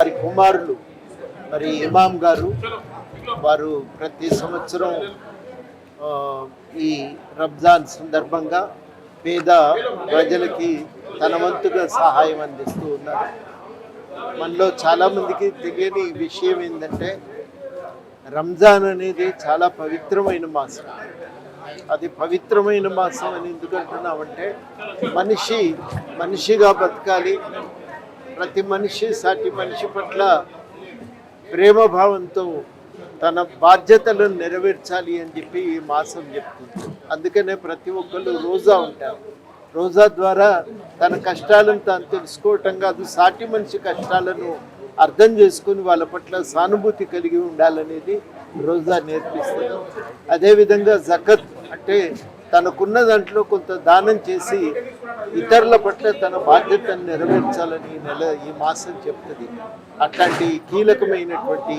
వారి కుమారులు మరి ఇమాం గారు వారు ప్రతి సంవత్సరం ఈ రంజాన్ సందర్భంగా పేద ప్రజలకి తన వంతుగా సహాయం అందిస్తూ ఉన్నారు. మనలో చాలామందికి తెలియని విషయం ఏంటంటే రంజాన్ అనేది చాలా పవిత్రమైన మాసం. అది పవిత్రమైన మాసం అని ఎందుకంటున్నామంటే మనిషిగా బతకాలి, ప్రతి మనిషి సాటి మనిషి పట్ల ప్రేమభావంతో తన బాధ్యతలను నెరవేర్చాలి అని చెప్పి ఈ మాసం చెప్తుంది. అందుకనే ప్రతి ఒక్కళ్ళు రోజా ఉంటారు. రోజా ద్వారా తన కష్టాలను తాను తెలుసుకోవటం కాదు, సాటి మనిషి కష్టాలను అర్థం చేసుకుని వాళ్ళ పట్ల సానుభూతి కలిగి ఉండాలనేది రోజా నేర్పిస్తుంది. అదేవిధంగా జకత్ అంటే తనకున్న దాంట్లో కొంత దానం చేసి ఇతరుల పట్ల తన బాధ్యతను నెరవేర్చాలని ఈ మాసం చెప్తుంది. అట్లాంటి కీలకమైనటువంటి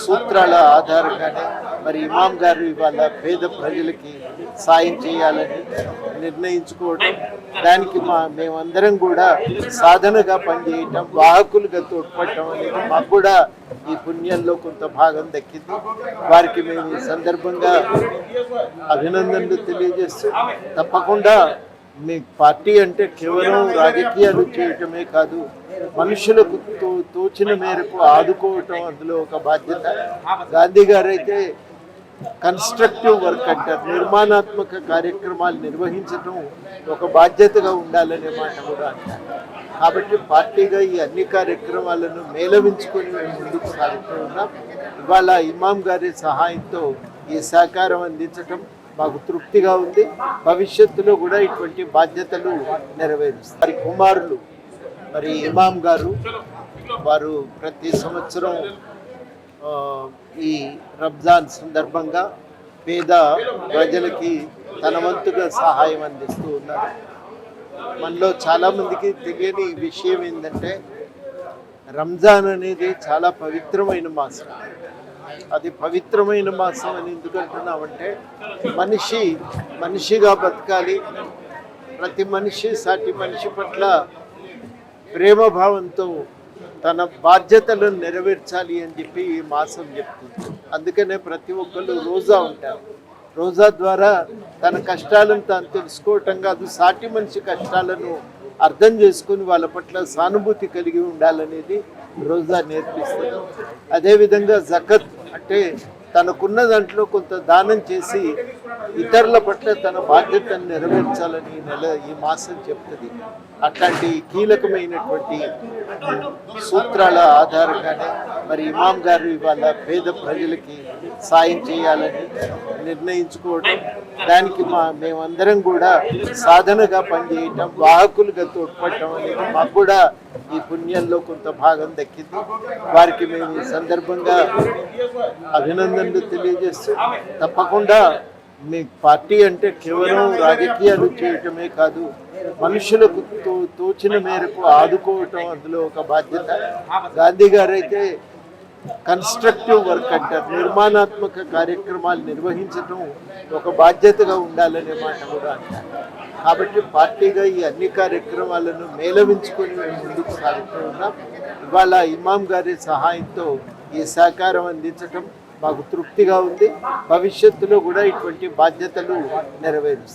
సూత్రాల ఆధారంగానే మరి ఇమాం గారు ఇవాళ పేద ప్రజలకి సాయం చేయాలని నిర్ణయించుకోవడం, దానికి మేమందరం కూడా సాధనగా పనిచేయటం, వాహకులుగా తోడ్పడటం అనేది మాకు కూడా ఈ పుణ్యంలో కొంత భాగం దక్కింది. వారికి మేము ఈ సందర్భంగా అభినందనలు తెలియజేస్తూ, తప్పకుండా మీ పార్టీ అంటే కేవలం రాజకీయాలు చేయటమే కాదు, మనుషులకు తోచిన మేరకు ఆదుకోవటం అందులో ఒక బాధ్యత. గాంధీ గారు అయితే కన్స్ట్రక్టివ్ వర్క్ అంటారు, నిర్మాణాత్మక కార్యక్రమాలు నిర్వహించటం ఒక బాధ్యతగా ఉండాలనే మాట కూడా అంటారు. కాబట్టి పార్టీగా ఈ అన్ని కార్యక్రమాలను మేళవించుకొని మేము ముందుకు సాగుతూ ఉన్నాం. ఇవాళ ఇమాం గారి సహాయంతో ఈ సహకారం అందించటం మాకు తృప్తిగా ఉంది. భవిష్యత్తులో కూడా ఇటువంటి బాధ్యతలు నెరవేరుస్తారు. వారి కుమారులు మరి ఇమాం గారు వారు ప్రతి సంవత్సరం ఈ రంజాన్ సందర్భంగా పేద ప్రజలకి తన వంతుగా సహాయం అందిస్తూ ఉన్నారు. మనలో చాలామందికి తెలియని విషయం ఏంటంటే రంజాన్ అనేది చాలా పవిత్రమైన మాసం. అది పవిత్రమైన మాసం అని ఎందుకంటున్నామంటే మనిషిగా బతకాలి, ప్రతి మనిషి సాటి మనిషి పట్ల ప్రేమభావంతో తన బాధ్యతలను నెరవేర్చాలి అని చెప్పి ఈ మాసం చెప్తుంది. అందుకనే ప్రతి ఒక్కళ్ళు రోజా ఉంటారు. రోజా ద్వారా తన కష్టాలను తాను తెలుసుకోవటం కాదు, సాటి మనిషి కష్టాలను అర్థం చేసుకుని వాళ్ళ పట్ల సానుభూతి కలిగి ఉండాలనేది రోజా నేర్పిస్తుంది. అదేవిధంగా జకత్ అంటే తనకున్న దాంట్లో కొంత దానం చేసి ఇతరుల పట్ల తన బాధ్యతను నెరవేర్చాలని ఈ మాసం చెప్తుంది. అట్లాంటి కీలకమైనటువంటి సూత్రాల ఆధారంగానే మరి ఇమాం గారు ఇవాళ పేద ప్రజలకి సాయం చేయాలని నిర్ణయించుకోవడం, దానికి మేమందరం కూడా సాధనగా పనిచేయటం, వాహకులుగా తోడ్పడటం అనేది మాకు కూడా ఈ పుణ్యంలో కొంత భాగం దక్కింది. వారికి మేము ఈ సందర్భంగా అభినందనలు తెలియజేస్తూ, తప్పకుండా మీ పార్టీ అంటే కేవలం రాజకీయాలు చేయటమే కాదు, మనుషులకు తోచిన మేరకు ఆదుకోవటం అందులో ఒక బాధ్యత. గాంధీ గారు అయితే కన్స్ట్రక్టివ్ వర్క్ అంటారు, నిర్మాణాత్మక కార్యక్రమాలు నిర్వహించటం ఒక బాధ్యతగా ఉండాలనే మాట కూడా అంటారు. కాబట్టి పార్టీగా ఈ అన్ని కార్యక్రమాలను మేళవించుకొని మేము ముందుకు సాగుతూ ఉన్నాం. ఇవాళ ఇమాం గారి సహాయంతో ఈ సహకారం అందించటం మాకు తృప్తిగా ఉంది. భవిష్యత్తులో కూడా ఇటువంటి బాధ్యతలు నెరవేరుస్తాయి.